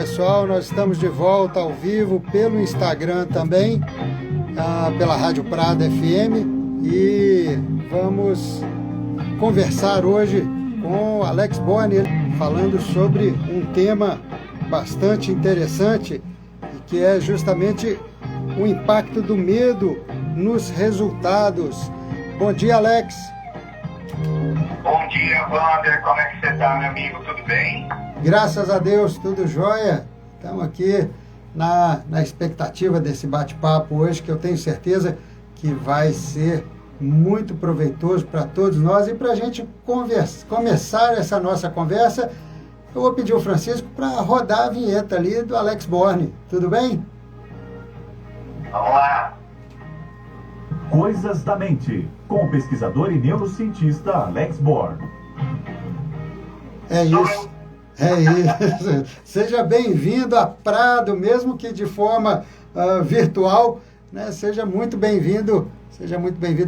Pessoal, nós estamos de volta ao vivo pelo Instagram também, pela Rádio Prado FM, e vamos conversar hoje com Alex Borgni, falando sobre um tema bastante interessante, que é justamente o impacto do medo nos resultados. Bom dia, Alex. Bom dia, Wander. Como é que você está, meu amigo? Tudo bem? Graças a Deus, tudo jóia. Estamos aqui na expectativa desse bate-papo hoje, que eu tenho certeza que vai ser muito proveitoso para todos nós. E para a gente começar essa nossa conversa, eu vou pedir ao Francisco para rodar a vinheta ali do Alex Borgni. Tudo bem? Vamos lá. Coisas da Mente, com o pesquisador e neurocientista Alex Borgni. É isso. É isso. Seja bem-vindo a Prado, mesmo que de forma virtual, né? Seja muito bem-vindo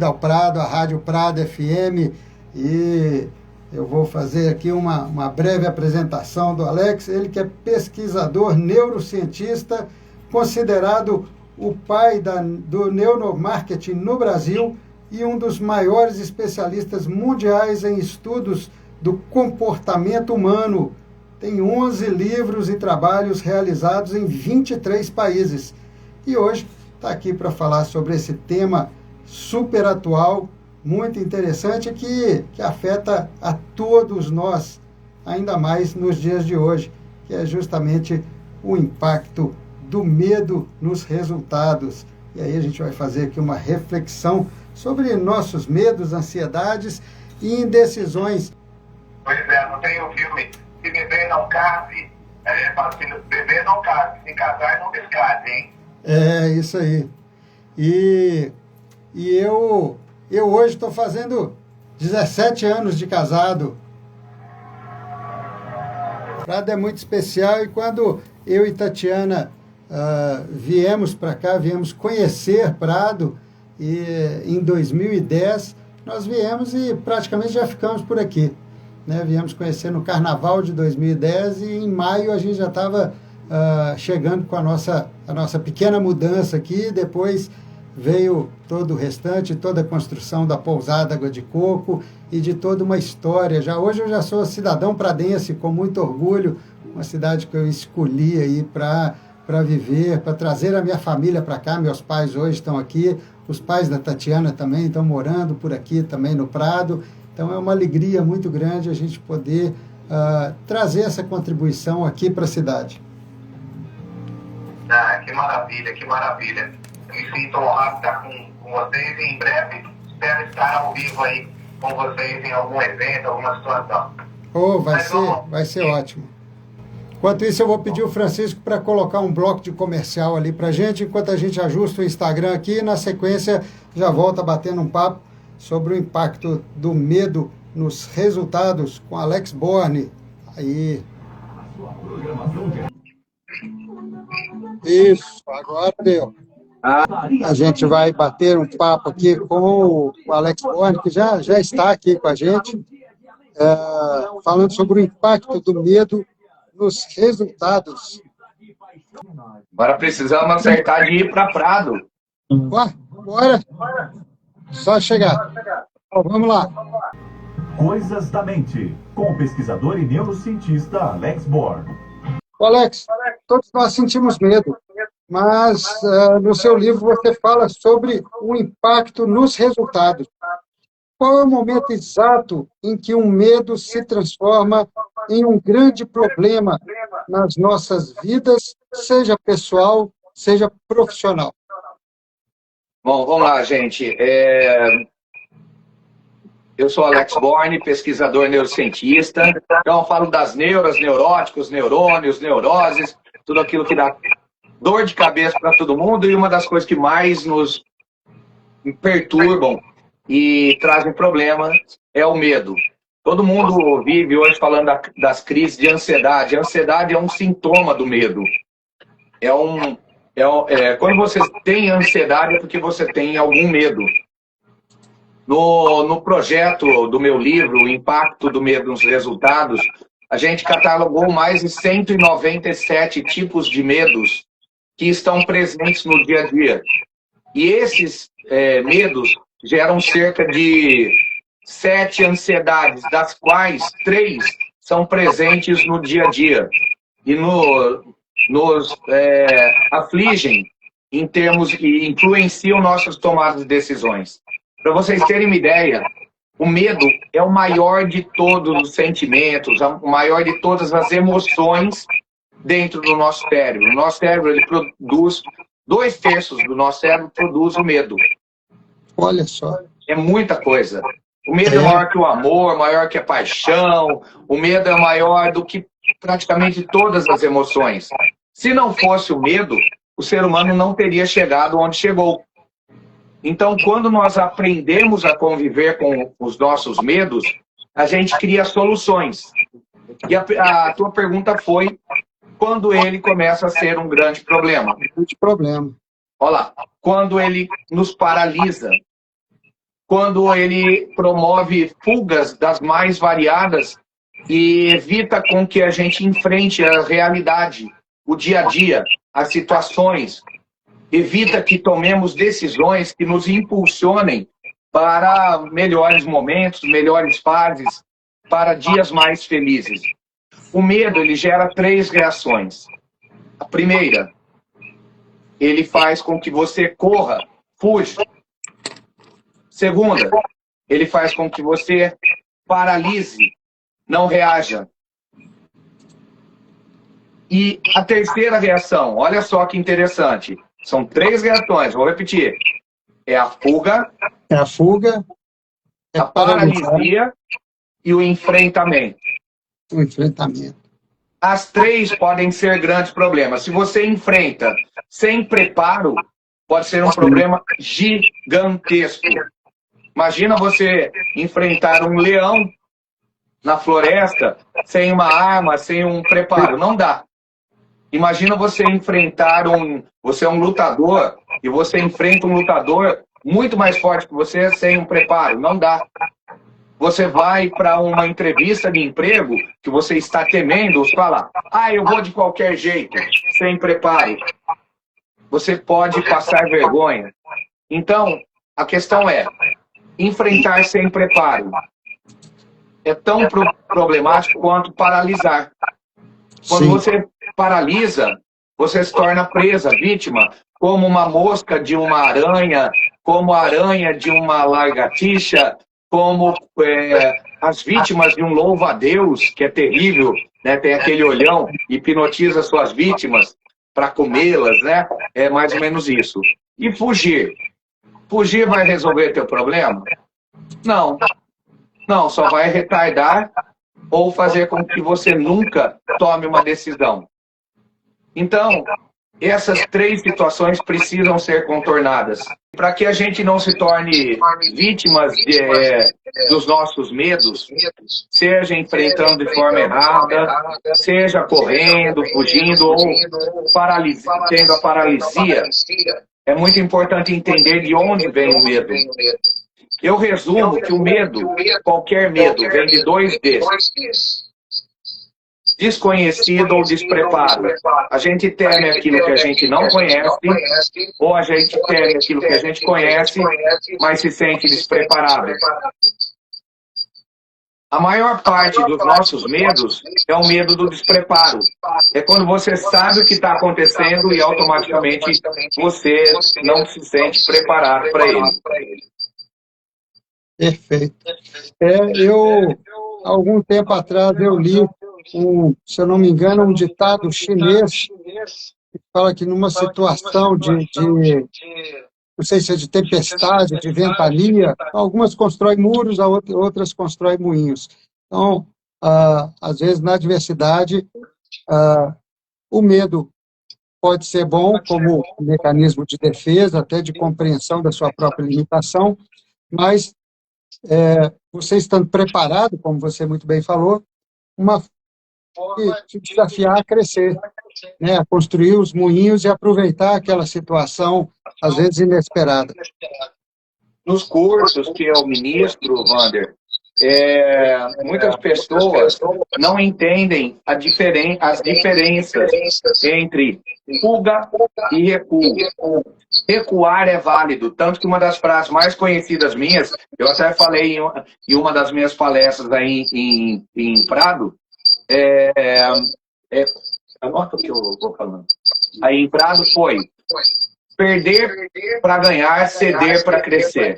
ao Prado, à Rádio Prado FM. E eu vou fazer aqui uma breve apresentação do Alex, ele que é pesquisador neurocientista, considerado o pai do neuromarketing no Brasil e um dos maiores especialistas mundiais em estudos do comportamento humano. Tem 11 livros e trabalhos realizados em 23 países. E hoje está aqui para falar sobre esse tema super atual, muito interessante, que afeta a todos nós, ainda mais nos dias de hoje, que é justamente o impacto do medo nos resultados. E aí a gente vai fazer aqui uma reflexão sobre nossos medos, ansiedades e indecisões. Pois é, não tem o filme Se Beber Não Case, se beber não case, se casar não descase, hein? É, isso aí. E eu hoje estou fazendo 17 anos de casado. Prado é muito especial, e quando eu e Tatiana viemos para cá, viemos conhecer Prado, e em 2010 nós viemos e praticamente já ficamos por aqui, né? Viemos conhecer no Carnaval de 2010 e em maio a gente já estava chegando com a nossa pequena mudança aqui. Depois veio todo o restante, toda a construção da pousada Água de Coco e de toda uma história. Hoje eu já sou cidadão pradense com muito orgulho, uma cidade que eu escolhi aí para viver, para trazer a minha família para cá. Meus pais hoje estão aqui, os pais da Tatiana também estão morando por aqui também no Prado. Então é uma alegria muito grande a gente poder trazer essa contribuição aqui para a cidade. Ah, que maravilha, que maravilha. Eu me sinto honrado de estar com vocês, e em breve espero estar ao vivo aí com vocês em algum evento, alguma situação. Vai ser ótimo. Enquanto isso, eu vou pedir o Francisco para colocar um bloco de comercial ali para a gente, enquanto a gente ajusta o Instagram aqui, e na sequência já volta batendo um papo sobre o impacto do medo nos resultados com Alex Borgni. Aí. Isso, agora deu. A gente vai bater um papo aqui com o Alex Borgni, que já está aqui com a gente, falando sobre o impacto do medo nos resultados. Agora precisamos acertar de ir para Prado. Bora. Só chegar. Então, vamos lá. Coisas da Mente, com o pesquisador e neurocientista Alex Borgni. Alex, todos nós sentimos medo, mas no seu livro você fala sobre o impacto nos resultados. Qual é o momento exato em que um medo se transforma em um grande problema nas nossas vidas, seja pessoal, seja profissional? Bom, vamos lá, gente. Eu sou Alex Borgni, pesquisador neurocientista. Então, eu falo das neuróticos, neurônios, neuroses, tudo aquilo que dá dor de cabeça para todo mundo. E uma das coisas que mais nos perturbam e trazem problemas é o medo. Todo mundo vive hoje falando das crises de ansiedade. A ansiedade é um sintoma do medo. Quando você tem ansiedade é porque você tem algum medo. No projeto do meu livro, O Impacto do Medo nos Resultados, a gente catalogou mais de 197 tipos de medos que estão presentes no dia a dia. E esses medos geram cerca de 7 ansiedades, das quais 3 são presentes no dia a dia e nos afligem em termos que influenciam nossas tomadas de decisões. Para vocês terem uma ideia, o medo é o maior de todos os sentimentos, o maior de todas as emoções dentro do nosso cérebro. O nosso cérebro, ele produz, 2/3 do nosso cérebro produz o medo. Olha só. É muita coisa. O medo é maior que o amor, maior que a paixão, o medo é maior do que praticamente todas as emoções. Se não fosse o medo, o ser humano não teria chegado onde chegou. Então, quando nós aprendemos a conviver com os nossos medos, a gente cria soluções. E a tua pergunta foi quando ele começa a ser um grande problema. Um grande problema. Olha lá, quando ele nos paralisa, quando ele promove fugas das mais variadas e evita com que a gente enfrente a realidade, o dia a dia, as situações, evita que tomemos decisões que nos impulsionem para melhores momentos, melhores fases, para dias mais felizes. O medo, ele gera 3 reações. A primeira, ele faz com que você corra, fuja. Segunda, ele faz com que você paralise, não reaja. E a terceira reação, olha só que interessante. São 3 reações, vou repetir. É a fuga, é a paralisia e o enfrentamento. O enfrentamento. As 3 podem ser grandes problemas. Se você enfrenta sem preparo, pode ser um problema gigantesco. Imagina você enfrentar um leão na floresta sem uma arma, sem um preparo. Não dá. Imagina você enfrentar você é um lutador e você enfrenta um lutador muito mais forte que você sem um preparo. Não dá. Você vai para uma entrevista de emprego que você está temendo, fala, eu vou de qualquer jeito, sem preparo. Você pode passar vergonha. Então, a questão é, enfrentar sem preparo é tão problemático quanto paralisar. Quando você paralisa, você se torna presa, vítima, como uma mosca de uma aranha, como a aranha de uma lagartixa, como as vítimas de um louva-a-Deus, que é terrível, né? Tem aquele olhão, hipnotiza suas vítimas para comê-las, né? É mais ou menos isso. E fugir. Fugir vai resolver teu problema? Não. Não, só vai retardar ou fazer com que você nunca tome uma decisão. Então, essas 3 situações precisam ser contornadas. Para que a gente não se torne vítimas dos nossos medos, seja enfrentando de forma errada, seja correndo, fugindo ou tendo a paralisia, é muito importante entender de onde vem o medo. Eu resumo que o medo, qualquer medo, vem de 2 Ds. Desconhecido ou despreparo. A gente teme aquilo que a gente não conhece, ou a gente teme aquilo que a gente conhece, mas se sente despreparado. A maior parte dos nossos medos é o medo do despreparo. É quando você sabe o que está acontecendo e automaticamente você não se sente preparado para ele. Perfeito. Algum tempo atrás, eu li, se eu não me engano, um ditado chinês que fala que numa situação não sei se é de tempestade, de ventania, algumas constroem muros, outras constroem moinhos. Então, às vezes, na adversidade, o medo pode ser bom como mecanismo de defesa, até de compreensão da sua própria limitação, mas você estando preparado, como você muito bem falou, te desafiar a crescer, né, a construir os moinhos e aproveitar aquela situação, às vezes, inesperada. Nos cursos que eu ministro, Wander, muitas pessoas não entendem as diferenças entre fuga e recuo. Recuar é válido, tanto que uma das frases mais conhecidas minhas, eu até falei em uma das minhas palestras aí em Prado, anota o que eu vou falando. Aí em Prado foi perder para ganhar, ceder para crescer.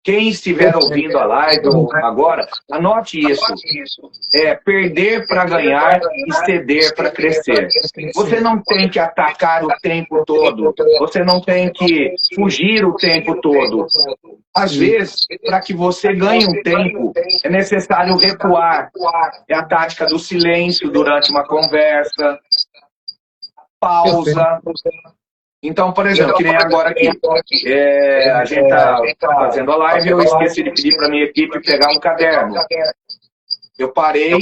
Quem estiver ouvindo a live agora, anote isso. Perder para ganhar e ceder para crescer. Você não tem que atacar o tempo todo. Você não tem que fugir o tempo todo. Às vezes, para que você ganhe um tempo, é necessário recuar. É a tática do silêncio durante uma conversa. Pausa. Então, por exemplo, que nem agora aqui, a gente está fazendo a live e eu esqueci de pedir para a minha equipe pegar um caderno. Eu parei,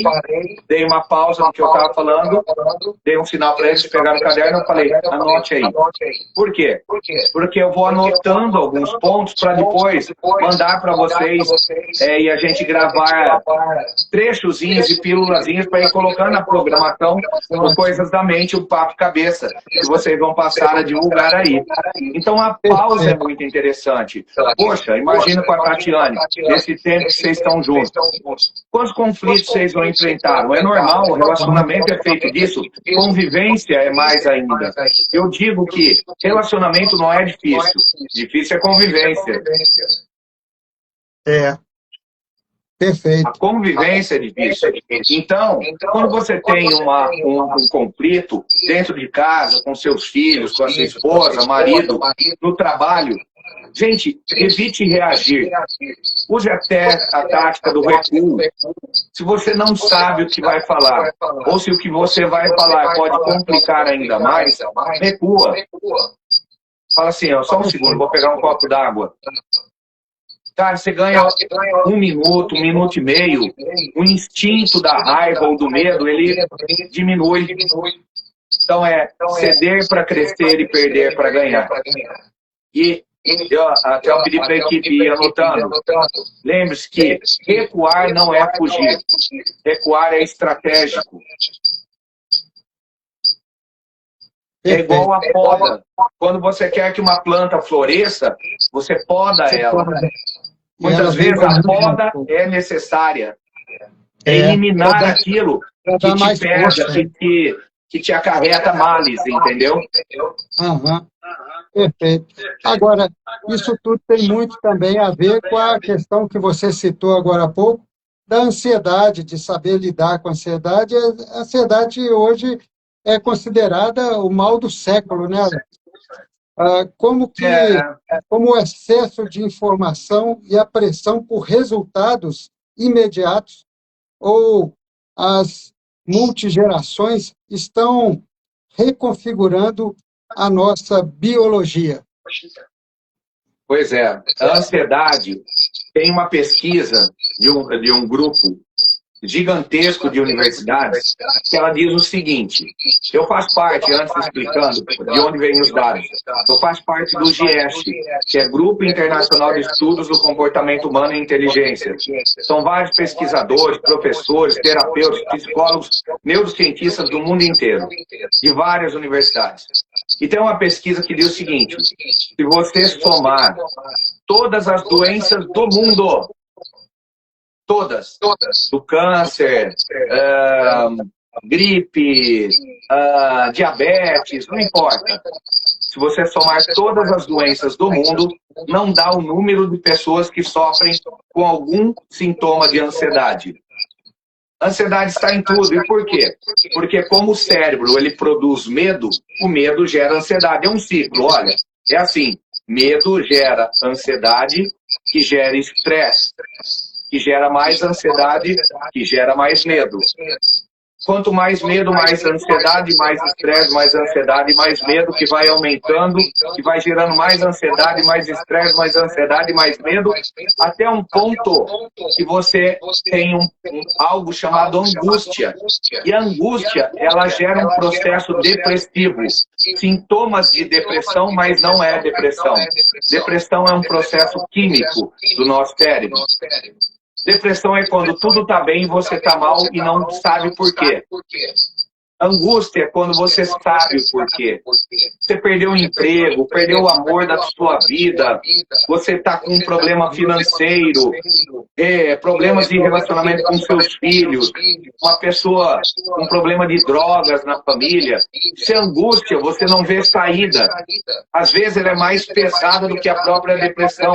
dei uma pausa no que eu estava falando, dei um sinal para eles pegar o caderno e falei, anote aí. Por quê? Porque eu vou anotando alguns pontos para depois mandar para vocês e a gente gravar trechozinhos e pílulazinhas para ir colocando na programação o Coisas da Mente, o Papo Cabeça, que vocês vão passar a divulgar aí. Então a pausa é muito interessante. Poxa, imagina com a Tatiane, nesse tempo que vocês estão juntos. Quantos conflitos vocês vão enfrentar? Não é normal, o relacionamento é feito disso, convivência é mais ainda. Eu digo que relacionamento não é difícil, difícil é convivência. Perfeito. A convivência é difícil. Então, quando você tem um conflito dentro de casa, com seus filhos, com a sua esposa, marido, no trabalho, gente, evite reagir. Use até a tática do recuo. Se você não sabe o que vai falar, ou se o que você vai falar pode complicar ainda mais, recua. Fala assim, só um segundo, vou pegar um copo d'água. Cara, você ganha 1 minuto, 1 minuto e meio, o instinto da raiva ou do medo, ele diminui. Então ceder para crescer e perder para ganhar. E eu até eu pedi para a equipe ir anotando. Lembre-se que recuar não é fugir. Recuar é estratégico. É igual a poda. Quando você quer que uma planta floresça, você poda ela. Muitas vezes a poda é necessária. É eliminar aquilo que te pega, que te acarreta males, entendeu? Perfeito. Agora, isso tudo tem muito também a ver com a questão que você citou agora há pouco, da ansiedade, de saber lidar com a ansiedade. A ansiedade hoje é considerada o mal do século, né? Como o excesso de informação e a pressão por resultados imediatos ou as multigerações estão reconfigurando a nossa biologia. Pois é, a ansiedade tem uma pesquisa de um grupo gigantesco de universidades que ela diz o seguinte, eu faço parte, antes explicando de onde vêm os dados, eu faço parte do GIEST, que é Grupo Internacional de Estudos do Comportamento Humano e Inteligência. São vários pesquisadores, professores, terapeutas, psicólogos, neurocientistas do mundo inteiro, de várias universidades. E tem uma pesquisa que diz o seguinte, se você somar todas as doenças do mundo, todas, do câncer, gripe, diabetes, não importa. Se você somar todas as doenças do mundo, não dá o número de pessoas que sofrem com algum sintoma de ansiedade. A ansiedade está em tudo. E por quê? Porque como o cérebro ele produz medo, o medo gera ansiedade. É um ciclo, olha. É assim, medo gera ansiedade, que gera estresse, que gera mais ansiedade, que gera mais medo. Quanto mais medo, mais ansiedade, mais estresse, mais ansiedade, mais medo, que vai aumentando, que vai gerando mais ansiedade, mais estresse, mais ansiedade, mais medo, até um ponto que você tem algo chamado angústia. E a angústia, ela gera um processo depressivo. Sintomas de depressão, mas não é depressão. Depressão é um processo químico do nosso cérebro. Depressão é quando tudo está bem e você está mal e não sabe por quê. Angústia é quando você sabe o porquê. Você perdeu o emprego, perdeu o amor da sua vida, você está com um problema financeiro, problemas de relacionamento com seus filhos, uma pessoa com problema de drogas na família. Isso é angústia, você não vê saída. Às vezes ela é mais pesada do que a própria depressão.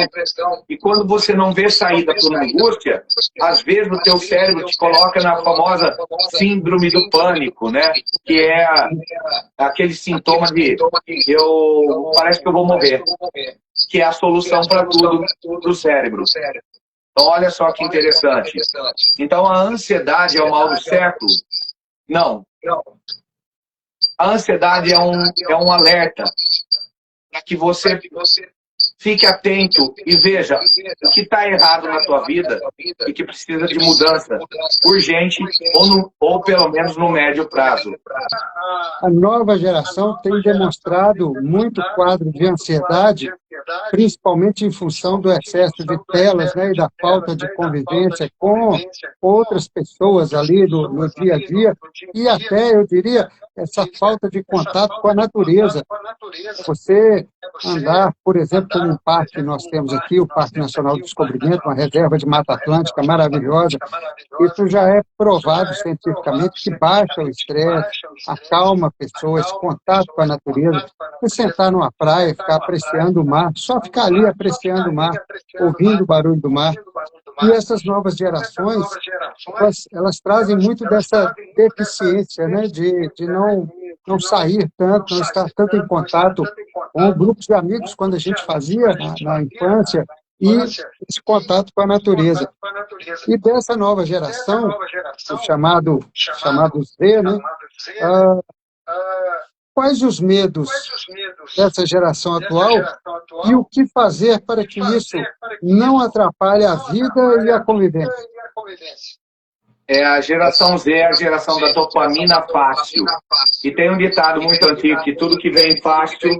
E quando você não vê saída por angústia, às vezes o teu cérebro te coloca na famosa síndrome do pânico, né? Que é aquele sintoma de parece que eu vou morrer, que é a solução para tudo para o cérebro. Então, olha só que interessante. Então, a ansiedade é o mal do século? Não. A ansiedade é um alerta para que você fique atento e veja o que está errado na tua vida e que precisa de mudança urgente ou pelo menos no médio prazo. A nova geração tem demonstrado muito quadro de ansiedade, principalmente em função do excesso de telas, né, e da falta de convivência com outras pessoas ali no dia a dia, e até, eu diria, essa falta de contato com a natureza. Você andar, por exemplo, por um parque que nós temos aqui, o Parque Nacional do Descobrimento, uma reserva de Mata Atlântica maravilhosa, isso já é provado cientificamente que baixa o estresse, acalma a pessoa, esse contato com a natureza. Você sentar numa praia, ficar apreciando o mar, só ficar ali apreciando o mar, ouvindo o barulho do mar. E essas novas gerações, elas trazem muito dessa deficiência, né, de não sair tanto, não estar tanto em contato com grupos de amigos, quando a gente fazia na infância, e esse contato com a natureza. E dessa nova geração, o chamado Z, né, quais os medos dessa geração atual e o que fazer para que isso não atrapalhe a vida e a convivência? A geração Z é a geração da dopamina fácil. E tem um ditado muito antigo que tudo que vem fácil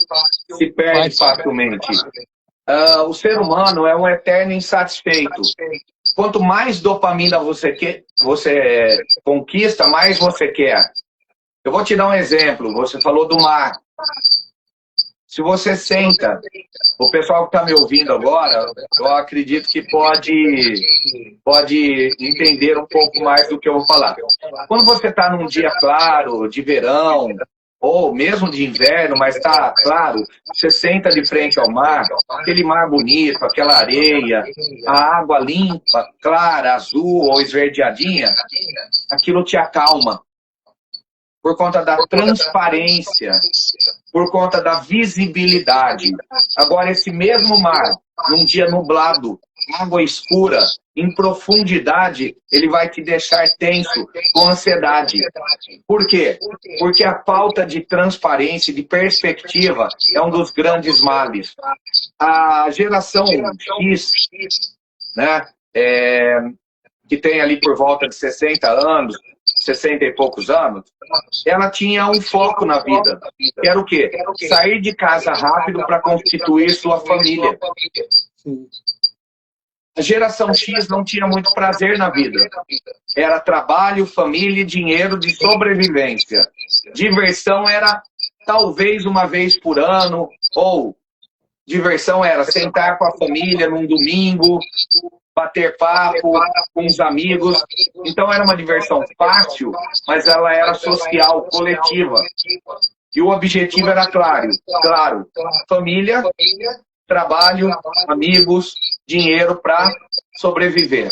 se perde facilmente. O ser humano é um eterno insatisfeito. Quanto mais dopamina você conquista, mais você quer. Eu vou te dar um exemplo. Você falou do mar. Se você senta, o pessoal que está me ouvindo agora, eu acredito que pode entender um pouco mais do que eu vou falar. Quando você está num dia claro, de verão, ou mesmo de inverno, mas está claro, você senta de frente ao mar, aquele mar bonito, aquela areia, a água limpa, clara, azul ou esverdeadinha, aquilo te acalma. Por conta da transparência, por conta da visibilidade. Agora, esse mesmo mar, num dia nublado, água escura, em profundidade, ele vai te deixar tenso, com ansiedade. Por quê? Porque a falta de transparência, de perspectiva, é um dos grandes males. A geração X, né, que tem ali por volta de 60 anos, 60 e poucos anos, ela tinha um foco na vida, que era o quê? Sair de casa rápido para constituir sua família. A geração X não tinha muito prazer na vida. Era trabalho, família, dinheiro de sobrevivência. Diversão era talvez uma vez por ano, ou diversão era sentar com a família num domingo, bater papo com os amigos. Então era uma diversão fácil, mas ela era social, coletiva. E o objetivo era claro, família, trabalho, amigos, dinheiro para sobreviver.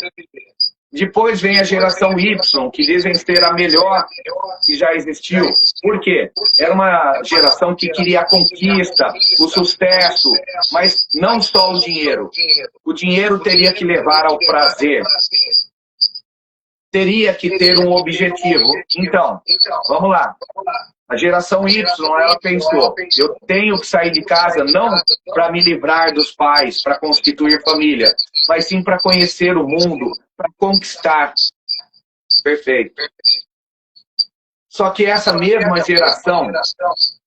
Depois vem a geração Y, que dizem ser a melhor que já existiu. Por quê? Era uma geração que queria a conquista, o sucesso, mas não só o dinheiro. O dinheiro teria que levar ao prazer. teria que ter um objetivo. Então, vamos lá. A geração Y, ela pensou, eu tenho que sair de casa não para me livrar dos pais, para constituir família, mas sim para conhecer o mundo, para conquistar. Perfeito. Só que essa mesma geração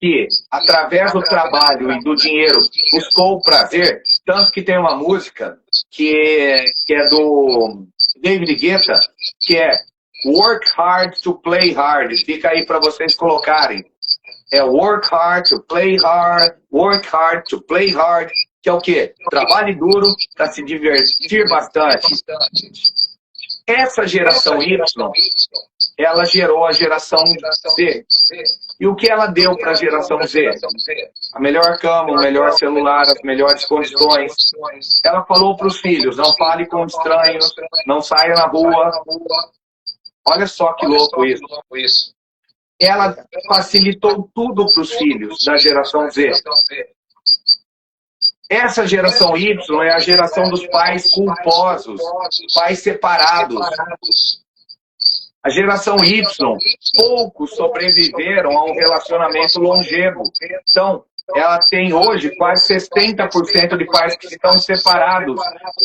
que, através do trabalho e do dinheiro, buscou o prazer, tanto que tem uma música que é do David Guetta, que é Work Hard to Play Hard. Fica aí para vocês colocarem. É Work Hard to Play Hard, Work Hard to Play Hard, que é o quê? Trabalhe duro para se divertir bastante. Essa geração Y, ela gerou a geração Z. E o que ela deu para a geração Z? A melhor cama, o melhor celular, as melhores condições. Ela falou para os filhos, não fale com estranhos, não saia na rua. Olha só que louco isso. Ela facilitou tudo para os filhos da geração Z. Essa geração Y é a geração dos pais culposos, pais separados. A geração Y, poucos sobreviveram a um relacionamento longevo. Então, ela tem hoje quase 60% de pais que estão separados.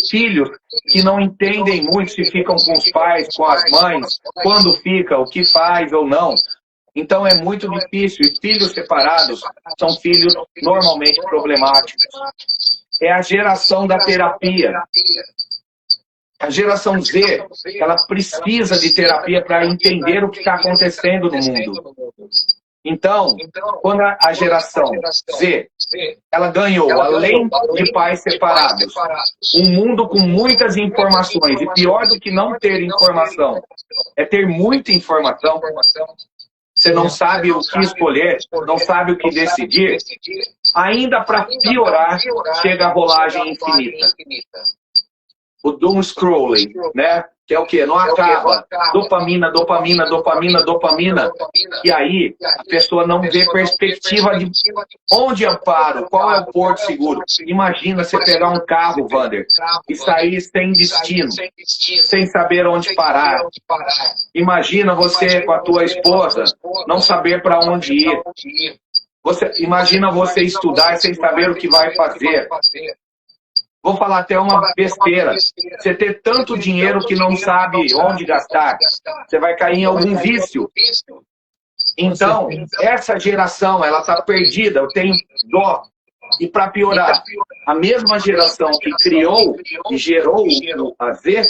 Filhos que não entendem muito se ficam com os pais, com as mães, quando fica, o que faz ou não. Então é muito difícil. E filhos separados são filhos normalmente problemáticos. É a geração da terapia. A geração Z, ela precisa de terapia para entender o que está acontecendo no mundo. Então, quando a geração Z, ela ganhou, além de pais separados, um mundo com muitas informações. E pior do que não ter informação, é ter muita informação. Você não sabe o que escolher, não sabe o que decidir. Ainda para piorar, chega a rolagem infinita. O doom scrolling, né? Que é o quê? Não acaba. Dopamina, dopamina, dopamina, dopamina. E aí, a pessoa não vê perspectiva de onde amparo, qual é o porto seguro. Imagina você pegar um carro, Wander, e sair sem destino, sem saber onde parar. Imagina você com a tua esposa não saber para onde ir. Imagina você estudar sem saber o que vai fazer. Vou falar até uma besteira. Você ter tanto dinheiro que não sabe onde gastar. Você vai cair em algum vício. Então, essa geração, ela está perdida. Eu tenho dó. E para piorar, a mesma geração que criou e gerou a Z,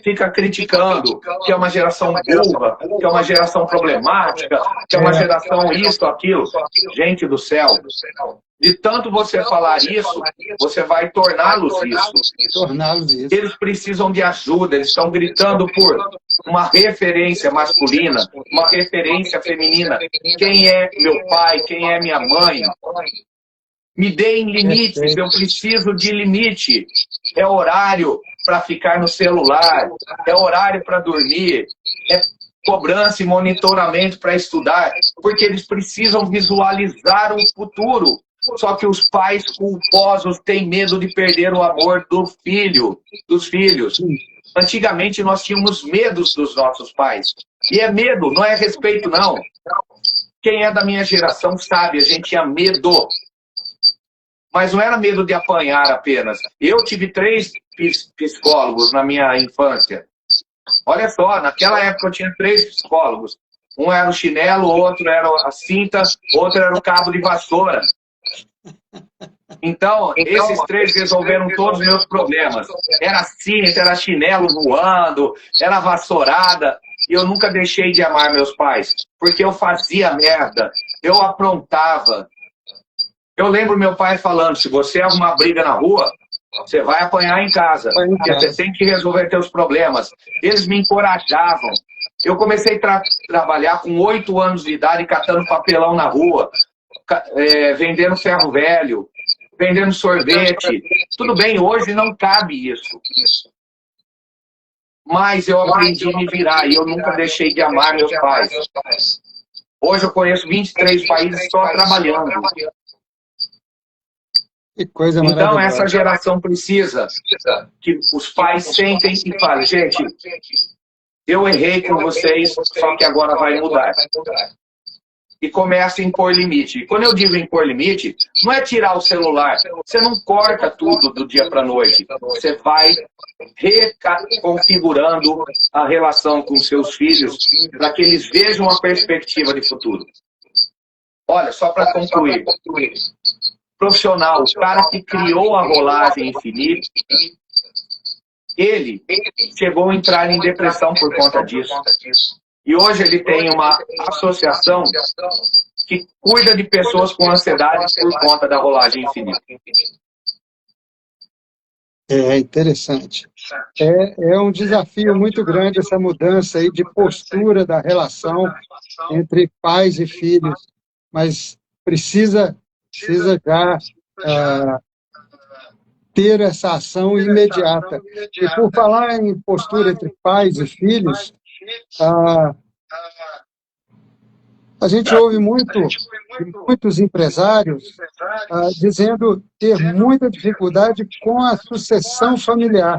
fica criticando que é uma geração burra, que é uma geração problemática, que é uma geração isso, aquilo. Gente do céu, de tanto você falar isso, você vai torná-los isso. Eles precisam de ajuda, eles estão gritando por uma referência masculina, uma referência feminina. Quem é meu pai, quem é minha mãe? Me deem limites, eu preciso de limite. É horário para ficar no celular, é horário para dormir, é cobrança e monitoramento para estudar, porque eles precisam visualizar o futuro. Só que os pais culposos têm medo de perder o amor dos filhos. Antigamente nós tínhamos medos dos nossos pais. E é medo, não é respeito, não. Quem é da minha geração sabe, a gente tinha medo. Mas não era medo de apanhar apenas. Eu tive 3 psicólogos na minha infância. Olha só, naquela época eu tinha 3 psicólogos. Um era o chinelo, outro era a cinta, outro era o cabo de vassoura. Então, esses 3 resolveram todos os meus problemas. Era cinta, era chinelo voando, era vassourada. E eu nunca deixei de amar meus pais, porque eu fazia merda, eu aprontava. Eu lembro meu pai falando, se você arrumar briga na rua, você vai apanhar em casa. Porque você tem que resolver seus problemas. Eles me encorajavam. Eu comecei a trabalhar com 8 anos de idade, catando papelão na rua, vendendo ferro velho, vendendo sorvete. Tudo bem, hoje não cabe isso. Mas eu aprendi a me virar e eu nunca deixei de amar meus pais. Hoje eu conheço 23 países só trabalhando. Que coisa então, maravilhosa. Essa geração precisa que os pais sentem e falem, gente, eu errei com vocês, só que agora vai mudar. E começa a impor limite. E quando eu digo impor limite, não é tirar o celular. Você não corta tudo do dia para a noite. Você vai reconfigurando a relação com seus filhos para que eles vejam uma perspectiva de futuro. Olha, só para concluir. Profissional, o cara que criou a rolagem infinita, ele chegou a entrar em depressão por conta disso. E hoje ele tem uma associação que cuida de pessoas com ansiedade por conta da rolagem infinita. É interessante. É um desafio muito grande essa mudança aí de postura da relação entre pais e filhos, mas precisa já ter essa ação imediata. E por falar em postura entre pais e filhos, a gente ouve muitos empresários dizendo ter muita dificuldade com a sucessão familiar.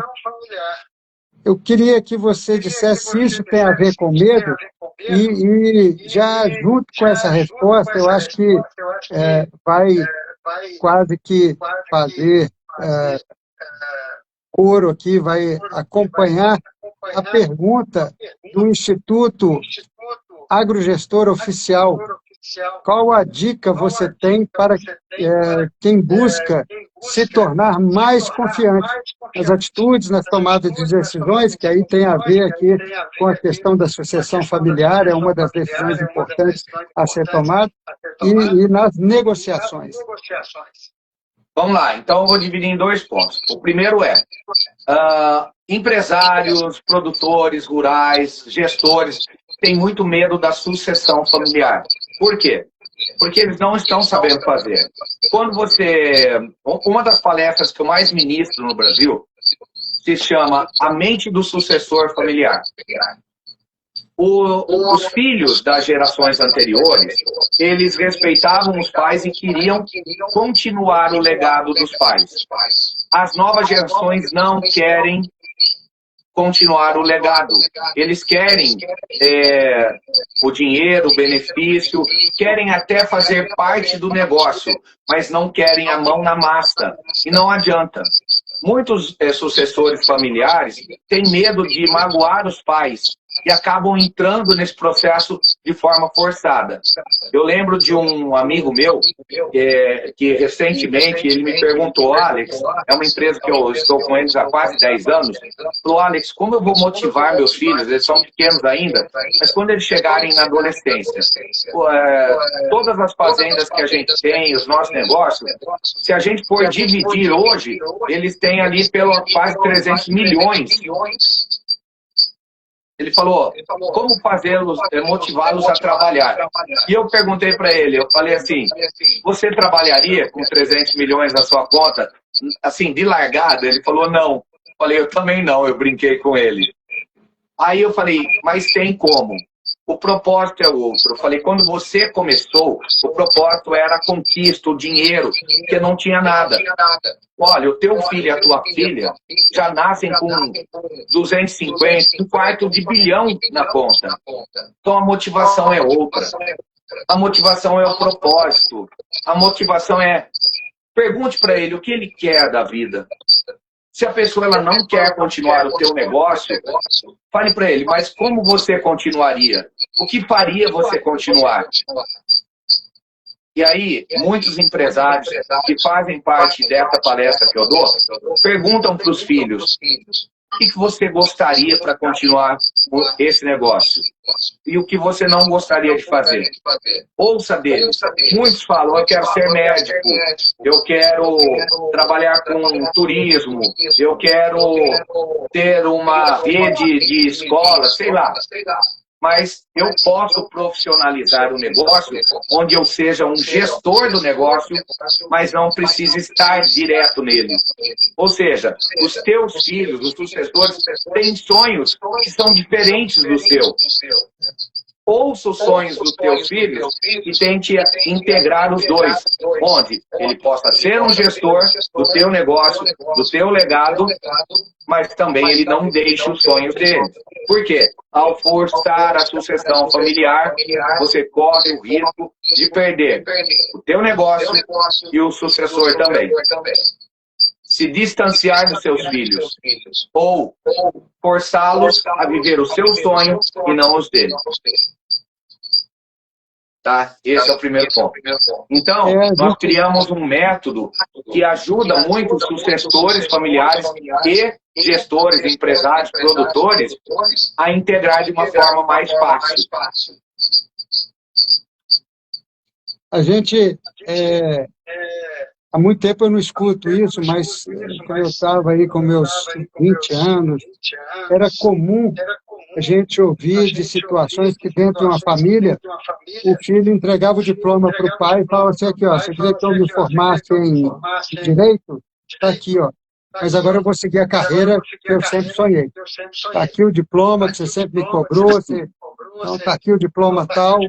Eu queria que você dissesse se isso tem a ver com medo e já junto com essa resposta, eu acho que vai quase que fazer coro aqui, vai acompanhar a pergunta do Instituto Agrogestor Oficial. Qual a dica você tem para quem busca se tornar mais confiante nas atitudes, nas tomadas de decisões, que aí tem a ver aqui com a questão da sucessão familiar, é uma das decisões importantes a ser tomada, e nas negociações? Vamos lá, então eu vou dividir em 2 pontos. O primeiro é empresários, produtores rurais, gestores têm muito medo da sucessão familiar. Por quê? Porque eles não estão sabendo fazer. Uma das palestras que eu mais ministro no Brasil se chama A Mente do Sucessor Familiar. Os filhos das gerações anteriores, eles respeitavam os pais e queriam continuar o legado dos pais. As novas gerações não querem continuar o legado. Eles querem o dinheiro, o benefício, querem até fazer parte do negócio, mas não querem a mão na massa. E não adianta. Muitos sucessores familiares têm medo de magoar os pais e acabam entrando nesse processo de forma forçada. Eu lembro de um amigo meu que recentemente ele me perguntou, Alex, é uma empresa que eu estou com eles há quase 10 anos, falou, Alex, como eu vou motivar meus filhos? Eles são pequenos ainda, mas quando eles chegarem na adolescência, todas as fazendas que a gente tem, os nossos negócios, se a gente for dividir hoje, eles têm ali pelo quase 300 milhões. Ele falou, como fazê-los, motivá-los a trabalhar? E eu perguntei para ele, eu falei assim, você trabalharia com 300 milhões na sua conta, assim, de largada? Ele falou, não. Eu falei, eu também não, eu brinquei com ele. Aí eu falei, mas tem como? O propósito é outro. Eu falei, quando você começou, o propósito era a conquista, o dinheiro, porque não tinha nada. Olha, o teu filho e a tua filha já nascem com 250, $250 bilhão na conta. Então a motivação é outra. A motivação é o propósito. A motivação é... Pergunte para ele o que ele quer da vida. Se a pessoa ela não quer continuar o teu negócio, fale para ele, mas como você continuaria? O que faria você continuar? E aí, muitos empresários que fazem parte dessa palestra que eu dou, perguntam para os filhos, o que você gostaria para continuar esse negócio? E o que você não gostaria de fazer? Ouça deles. Muitos falam, eu quero ser médico, eu quero trabalhar com turismo, eu quero ter uma rede de escola, sei lá. Mas eu posso profissionalizar o negócio onde eu seja um gestor do negócio, mas não precise estar direto nele. Ou seja, os teus filhos, os sucessores, têm sonhos que são diferentes do seu. ouça os sonhos dos teus filhos e tente integrar os dois, onde ele possa ser um gestor do teu negócio, do teu legado, mas também ele não deixe os sonhos dele. Por quê? Ao forçar a sucessão familiar, você corre o risco de perder o teu negócio e o sucessor também. Se distanciar dos seus filhos ou forçá-los a viver o seu sonho e não os dele. Tá? Esse é o primeiro ponto. Então, nós criamos um método que ajuda muito os sucessores familiares e gestores, empresários, produtores a integrar de uma forma mais fácil. A gente, há muito tempo eu não escuto isso, mas quando eu estava aí com meus 20 anos, era comum a gente ouvir de situações que dentro de uma família, o filho entregava o diploma para o pai e falava assim, aqui, ó, você queria que eu me formasse em direito? Está aqui, ó. Mas agora eu vou seguir a carreira que eu sempre sonhei. Está aqui o diploma que você sempre me cobrou, então está aqui o diploma tal,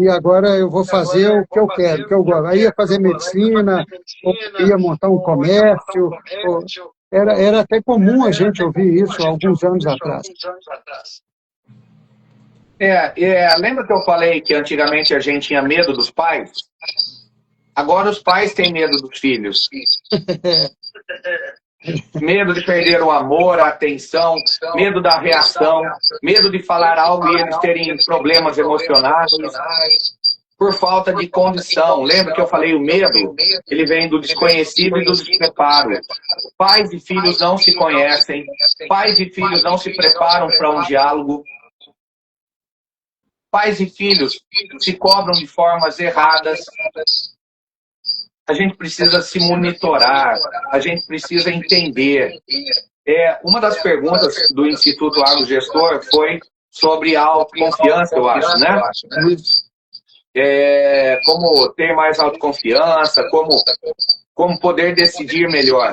e agora eu vou fazer o que eu quero, o que eu gosto. Aí ia fazer medicina, ou ia montar um comércio. Era até comum a gente ouvir isso há alguns anos atrás. Lembra que eu falei que antigamente a gente tinha medo dos pais? Agora os pais têm medo dos filhos. Medo de perder o amor, a atenção, medo da reação, medo de falar algo e eles terem problemas emocionais, por falta de condição. Lembra que eu falei o medo? Ele vem do desconhecido e do despreparo. Pais e filhos não se conhecem, pais e filhos não se preparam para um diálogo. Pais e filhos se cobram de formas erradas. A gente precisa se monitorar, a gente precisa entender. Uma das perguntas do Instituto Agrogestor foi sobre a autoconfiança, eu acho, né? Como ter mais autoconfiança, como poder decidir melhor.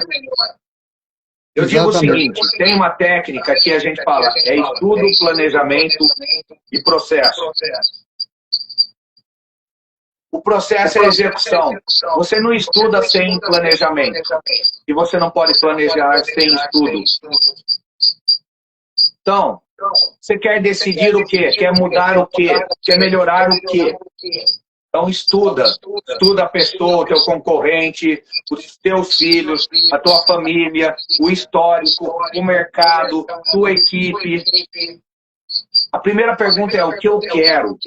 Eu digo o seguinte, tem uma técnica que a gente fala, estudo, planejamento e processo. O processo é execução. Você não estuda sem planejamento. E você não pode planejar sem estudo. Então, você quer decidir o quê? Quer mudar o quê? Quer melhorar o quê? Então, estuda. Estuda a pessoa, o teu concorrente, os teus filhos, a tua família, o histórico, o mercado, tua equipe. A primeira pergunta é o que eu quero?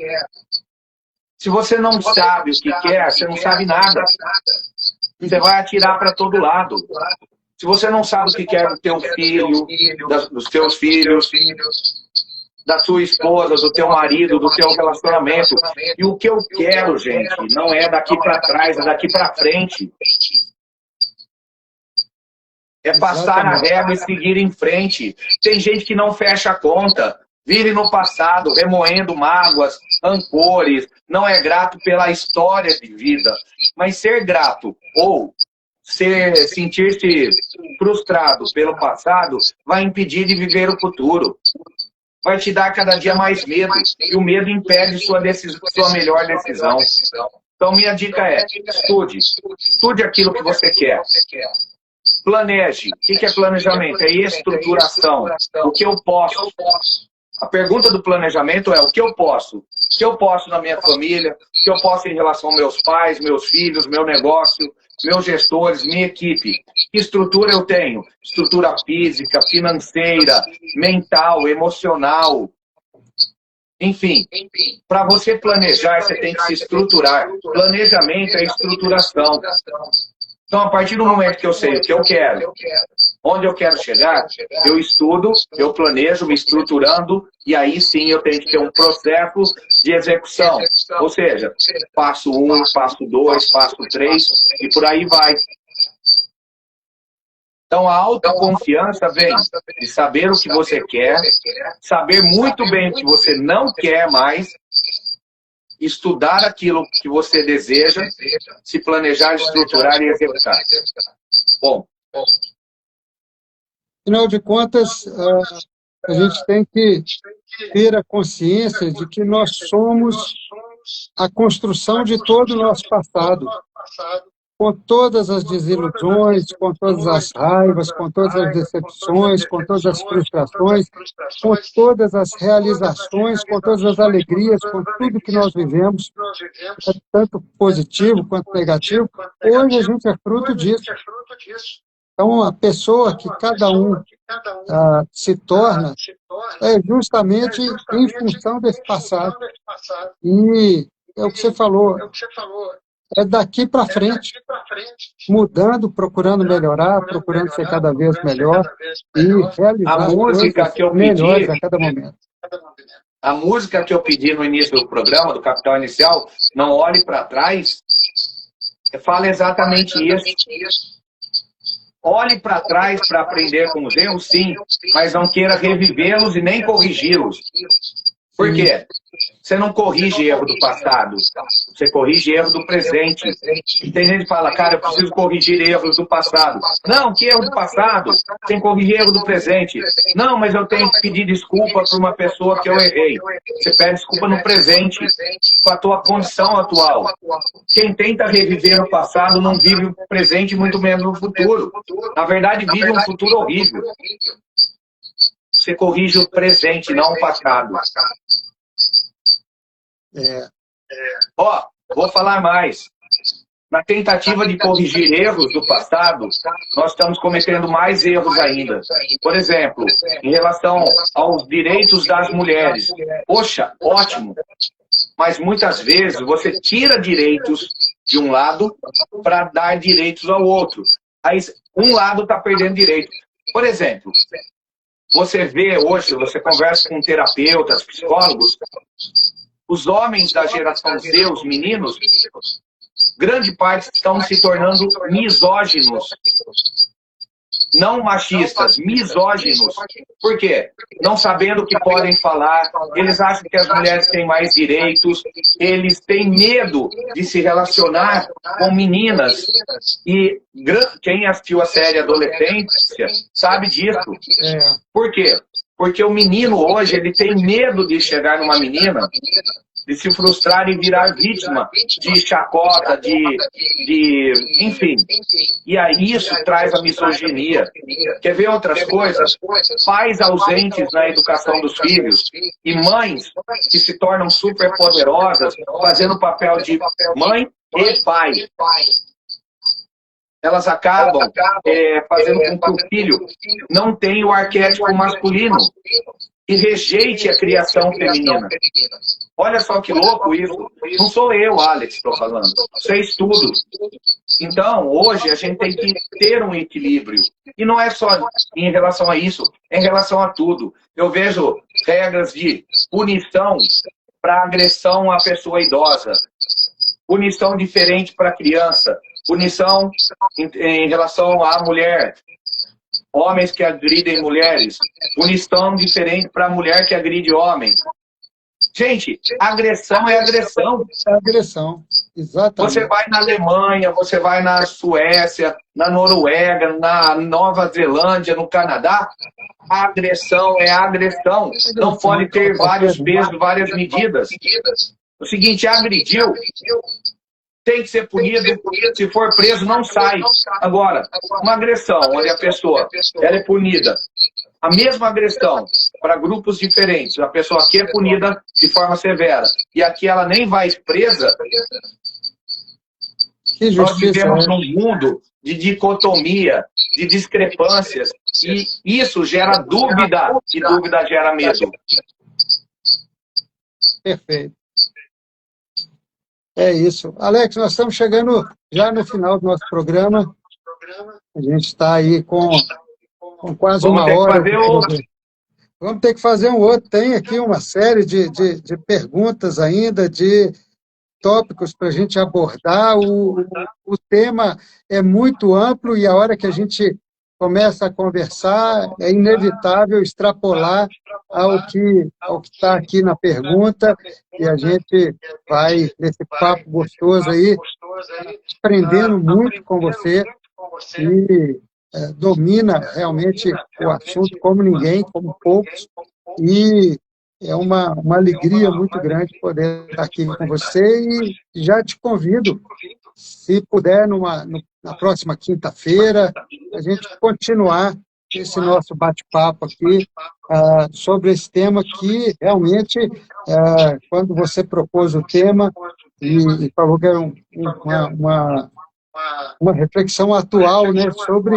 Se você não sabe o que quer, você não sabe nada. Você vai atirar para todo lado. Se você não sabe o que quer do teu filho, dos teus filhos, da sua esposa, do teu marido, do teu relacionamento. E o que eu quero, gente, não é daqui para trás, é daqui para frente. É passar a régua e seguir em frente. Tem gente que não fecha a conta. Vive no passado, remoendo mágoas, rancores, não é grato pela história de vida. Mas ser grato ou sentir-se frustrado pelo passado vai impedir de viver o futuro. Vai te dar cada dia mais medo. E o medo impede sua melhor decisão. Então, minha dica é, estude. Estude aquilo que você quer. Planeje. O que é planejamento? É estruturação. O que eu posso? A pergunta do planejamento é o que eu posso? O que eu posso na minha família? O que eu posso em relação aos meus pais, meus filhos, meu negócio, meus gestores, minha equipe? Que estrutura eu tenho? Estrutura física, financeira, mental, emocional. Enfim, para você planejar, você tem que se estruturar. Planejamento é estruturação. Então, a partir do momento que eu sei o que eu quero, onde eu quero chegar, eu estudo, eu planejo, me estruturando, e aí sim eu tenho que ter um processo de execução. Ou seja, passo 1, passo 2, passo 3, e por aí vai. Então, a autoconfiança vem de saber o que você quer, saber muito bem o que você não quer mais, estudar aquilo que você deseja, se planejar, estruturar e executar. Bom. Afinal de contas, a gente tem que ter a consciência de que nós somos a construção de todo o nosso passado, com todas as desilusões, com todas as raivas, com todas as decepções, com todas as frustrações, com todas as realizações, com todas as alegrias, com tudo que nós vivemos, tanto positivo quanto negativo. Hoje a gente é fruto disso. Então, a pessoa que cada um se torna é justamente em função desse passado. E é o que você falou, é daqui para frente, mudando, procurando melhorar, procurando ser cada vez melhor e realizar A música que eu melhores pedi, a cada momento. a música que eu pedi no início do programa, do Capital Inicial, Não Olhe para Trás, fala exatamente isso. Olhe para trás para aprender com os erros, sim, mas não queira revivê-los e nem corrigi-los. Por quê? Você não corrige erro do passado, você corrige erro do presente. E tem gente que fala, cara, eu preciso corrigir erros do passado. Não, que erro do passado? Tem que corrigir erro do presente. Não, mas eu tenho que pedir desculpa para uma pessoa que eu errei. Você pede desculpa no presente, com a tua condição atual. Quem tenta reviver o passado não vive o presente, muito menos o futuro. Na verdade, vive um futuro horrível. Você corrige o presente, não o passado. Ó, vou falar mais. Na tentativa de corrigir erros do passado, nós estamos cometendo mais erros ainda. Por exemplo, em relação aos direitos das mulheres. Poxa, ótimo. Mas muitas vezes você tira direitos de um lado para dar direitos ao outro. Aí um lado está perdendo direito. Por exemplo, você vê hoje, você conversa com terapeutas, psicólogos, os homens da geração Z, os meninos, grande parte estão se tornando misóginos. Não machistas, misóginos. Por quê? Não sabendo o que podem falar, eles acham que as mulheres têm mais direitos, eles têm medo de se relacionar com meninas. E quem assistiu a série Adolescência sabe disso. Por quê? Porque o menino hoje, ele tem medo de chegar numa menina, de se frustrar e virar vítima de chacota, enfim. E aí isso traz a misoginia. Quer ver outras coisas? Pais ausentes na educação dos filhos e mães que se tornam super poderosas, fazendo o papel de mãe e pai. Elas acabam fazendo com que o filho não tenha o arquétipo masculino e rejeite a criação feminina. Olha só que louco isso. Não sou eu, Alex, estou falando. Isso é estudo. Então, hoje, a gente tem que ter um equilíbrio. E não é só em relação a isso, é em relação a tudo. Eu vejo regras de punição para agressão à pessoa idosa. Punição diferente para criança. Punição em relação à mulher. Homens que agridem mulheres. Punição diferente para a mulher que agride homens. Gente, agressão é agressão. É agressão, exatamente. Você vai na Alemanha, você vai na Suécia, na Noruega, na Nova Zelândia, no Canadá. A agressão é agressão. Não pode ter vários pesos, várias medidas. O seguinte, agrediu, tem que ser punido, se for preso, não sai. Agora, uma agressão onde a pessoa ela é punida, a mesma agressão para grupos diferentes, a pessoa aqui é punida de forma severa, e aqui ela nem vai presa, nós vivemos num mundo de dicotomia, de discrepâncias, e isso gera dúvida, e dúvida gera medo. Perfeito. É isso. Alex, nós estamos chegando já no final do nosso programa. A gente está aí com quase uma hora. Vamos ter que fazer um outro. Tem aqui uma série de perguntas ainda, de tópicos para a gente abordar. O tema é muito amplo e a hora que a gente começa a conversar, é inevitável extrapolar ao que está aqui na pergunta, e a gente vai, nesse papo gostoso aí, aprendendo muito com você, e domina realmente o assunto como ninguém, como poucos, e é uma alegria muito grande poder estar aqui com você e já te convido, se puder, na próxima quinta-feira, a gente continuar esse nosso bate-papo aqui sobre esse tema que realmente, quando você propôs o tema, e falou que era uma reflexão atual, né, sobre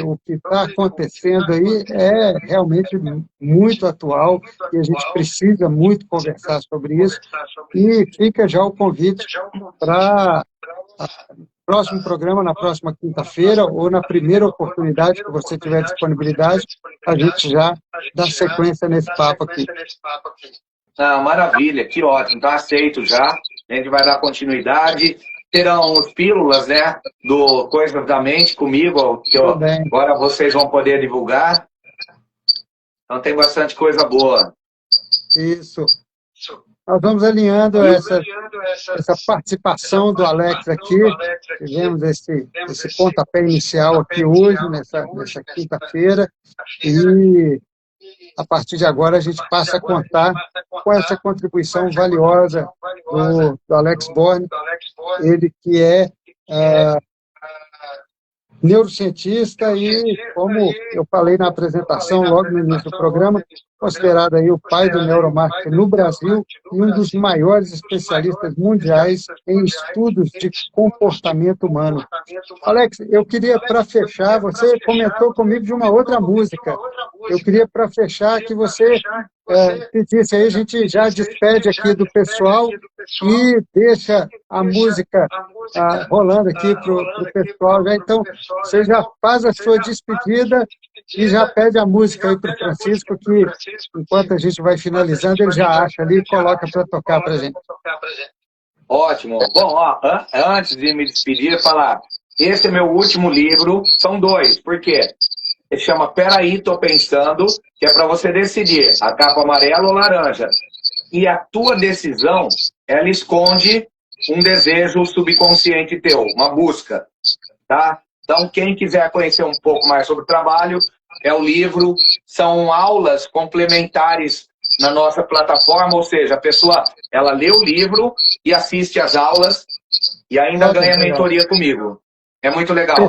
o que está acontecendo aí, é realmente muito atual e a gente precisa muito conversar sobre isso. E fica já o convite para o próximo programa, na próxima quinta-feira, ou na primeira oportunidade que você tiver disponibilidade, a gente já dá sequência nesse papo aqui. Ah, maravilha, que ótimo, tá aceito já. A gente vai dar continuidade. Terão os pílulas, né, do Coisas da Mente comigo, que agora vocês vão poder divulgar. Então tem bastante coisa boa. Isso. Nós vamos alinhando essa participação do Alex aqui. Tivemos esse pontapé inicial aqui hoje, nessa quinta-feira, e a partir de agora a gente passa a contar com essa contribuição valiosa do Alex Born, ele que é neurocientista e, como eu falei na apresentação logo no início do programa, considerado aí o pai do neuromarketing no Brasil e um dos maiores especialistas mundiais em estudos de comportamento humano. Alex, eu queria, para fechar, você comentou comigo de uma outra música. Eu queria, para fechar, que você pedisse aí, a gente já despede aqui do pessoal e deixa a música rolando aqui para o pessoal. Já. Então, você já faz a sua despedida e já pede a música aí para o Francisco, que enquanto a gente vai finalizando, ele já acha ali e coloca para tocar para a gente. Ótimo. Bom, ó, antes de me despedir, falar, esse é meu último livro, são 2, por quê? Ele chama Peraí, Tô Pensando, que é para você decidir a capa amarela ou laranja. E a tua decisão, ela esconde um desejo subconsciente teu, uma busca, tá? Então, quem quiser conhecer um pouco mais sobre o trabalho, é o livro, são aulas complementares na nossa plataforma, ou seja, a pessoa, ela lê o livro e assiste às aulas e ainda ganha mentoria comigo. É muito legal.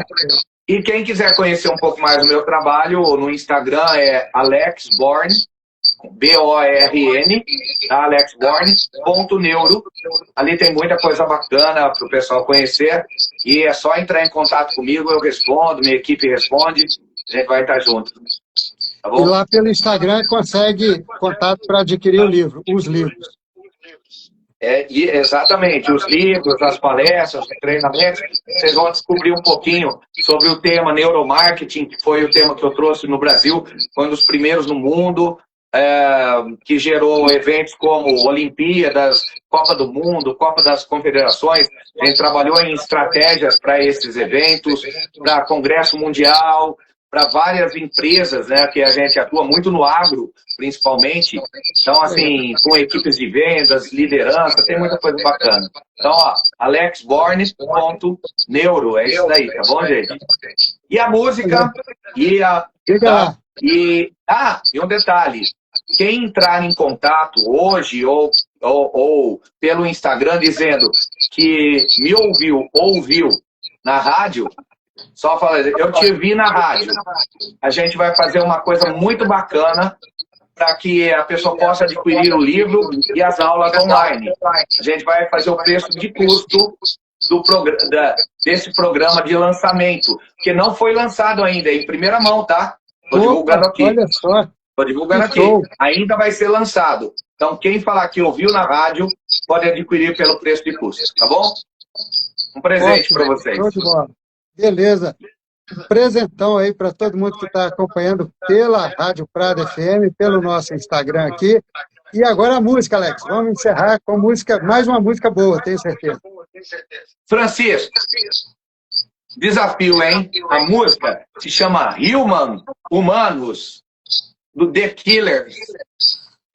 E quem quiser conhecer um pouco mais do meu trabalho, no Instagram é Alex Born, B-O-R-N, alexborn.neuro. Ali tem muita coisa bacana para o pessoal conhecer. E é só entrar em contato comigo, eu respondo, minha equipe responde, a gente vai estar junto. Tá bom? E lá pelo Instagram consegue contato para adquirir o livro, os livros. Exatamente, os livros, as palestras, os treinamentos, vocês vão descobrir um pouquinho sobre o tema neuromarketing, que foi o tema que eu trouxe no Brasil, foi um dos primeiros no mundo, que gerou eventos como Olimpíadas, Copa do Mundo, Copa das Confederações. A gente trabalhou em estratégias para esses eventos, para Congresso Mundial, para várias empresas, né, que a gente atua muito no agro, principalmente. Então, assim, com equipes de vendas, liderança, tem muita coisa bacana. Então, ó, alexborn.neuro, é isso daí, tá bom, gente? E a música, e um detalhe, quem entrar em contato hoje ou pelo Instagram dizendo que me ouviu na rádio, só fala, eu te vi na rádio. A gente vai fazer uma coisa muito bacana para que a pessoa possa adquirir o livro e as aulas online. A gente vai fazer o preço de custo desse programa de lançamento, que não foi lançado ainda, é em primeira mão, tá? Estou divulgando aqui. Olha só. Estou divulgando aqui. Ainda vai ser lançado. Então, quem falar que ouviu na rádio, pode adquirir pelo preço de custo, tá bom? Um presente para vocês. Show de bola. Beleza. Um presentão aí para todo mundo que está acompanhando pela Rádio Prado FM, pelo nosso Instagram aqui. E agora a música, Alex. Vamos encerrar com música, mais uma música boa, tenho certeza. Francisco, desafio, hein? A música se chama Humanos, do The Killers.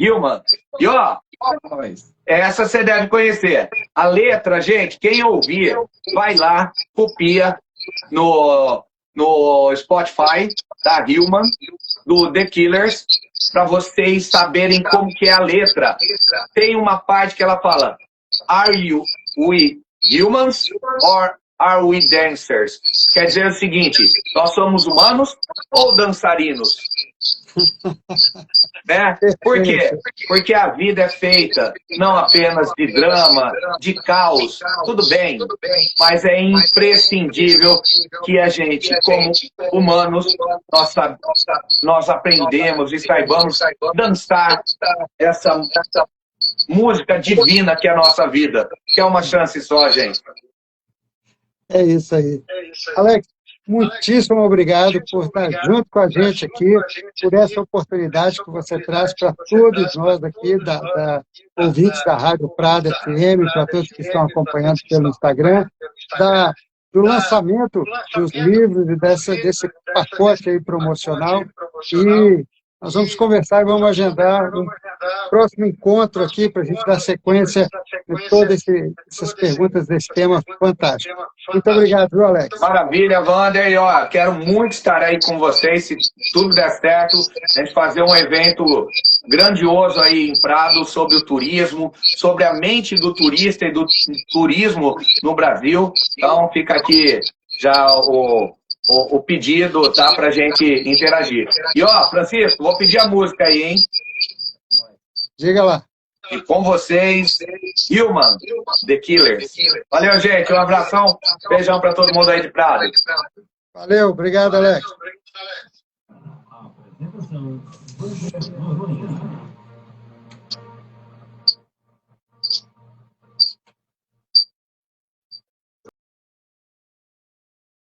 Human. E ó, essa você deve conhecer. A letra, gente, quem ouvir, vai lá, copia no no Spotify, da Human, do The Killers, para vocês saberem como que é a letra. Tem uma parte que ela fala: Are we humans or are we dancers? Quer dizer o seguinte: nós somos humanos ou dançarinos? Né? Por quê? Porque a vida é feita não apenas de drama, de caos, tudo bem, mas é imprescindível que a gente, como humanos, nós aprendemos e saibamos dançar essa música divina que é a nossa vida, que é uma chance só, gente. É isso aí. Alex, muitíssimo obrigado por estar junto com a gente aqui, por essa oportunidade que você traz para todos nós aqui, ouvintes da Rádio Prado FM, para todos que estão acompanhando pelo Instagram, do lançamento dos livros e desse pacote aí promocional. E nós vamos conversar e vamos agendar um próximo encontro aqui para a gente dar sequência em todas essas perguntas desse tema fantástico. Muito obrigado, viu, Alex? Maravilha, Wander. E, ó, quero muito estar aí com vocês, se tudo der certo, a gente fazer um evento grandioso aí em Prado sobre o turismo, sobre a mente do turista e do turismo no Brasil. Então, fica aqui já o pedido, tá, pra gente interagir. E, ó, Francisco, vou pedir a música aí, hein? Diga lá. E com vocês, Human, The Killers. Valeu, gente. Um abração. Beijão pra todo mundo aí de Prado. Valeu, obrigado, Alex. A apresentação do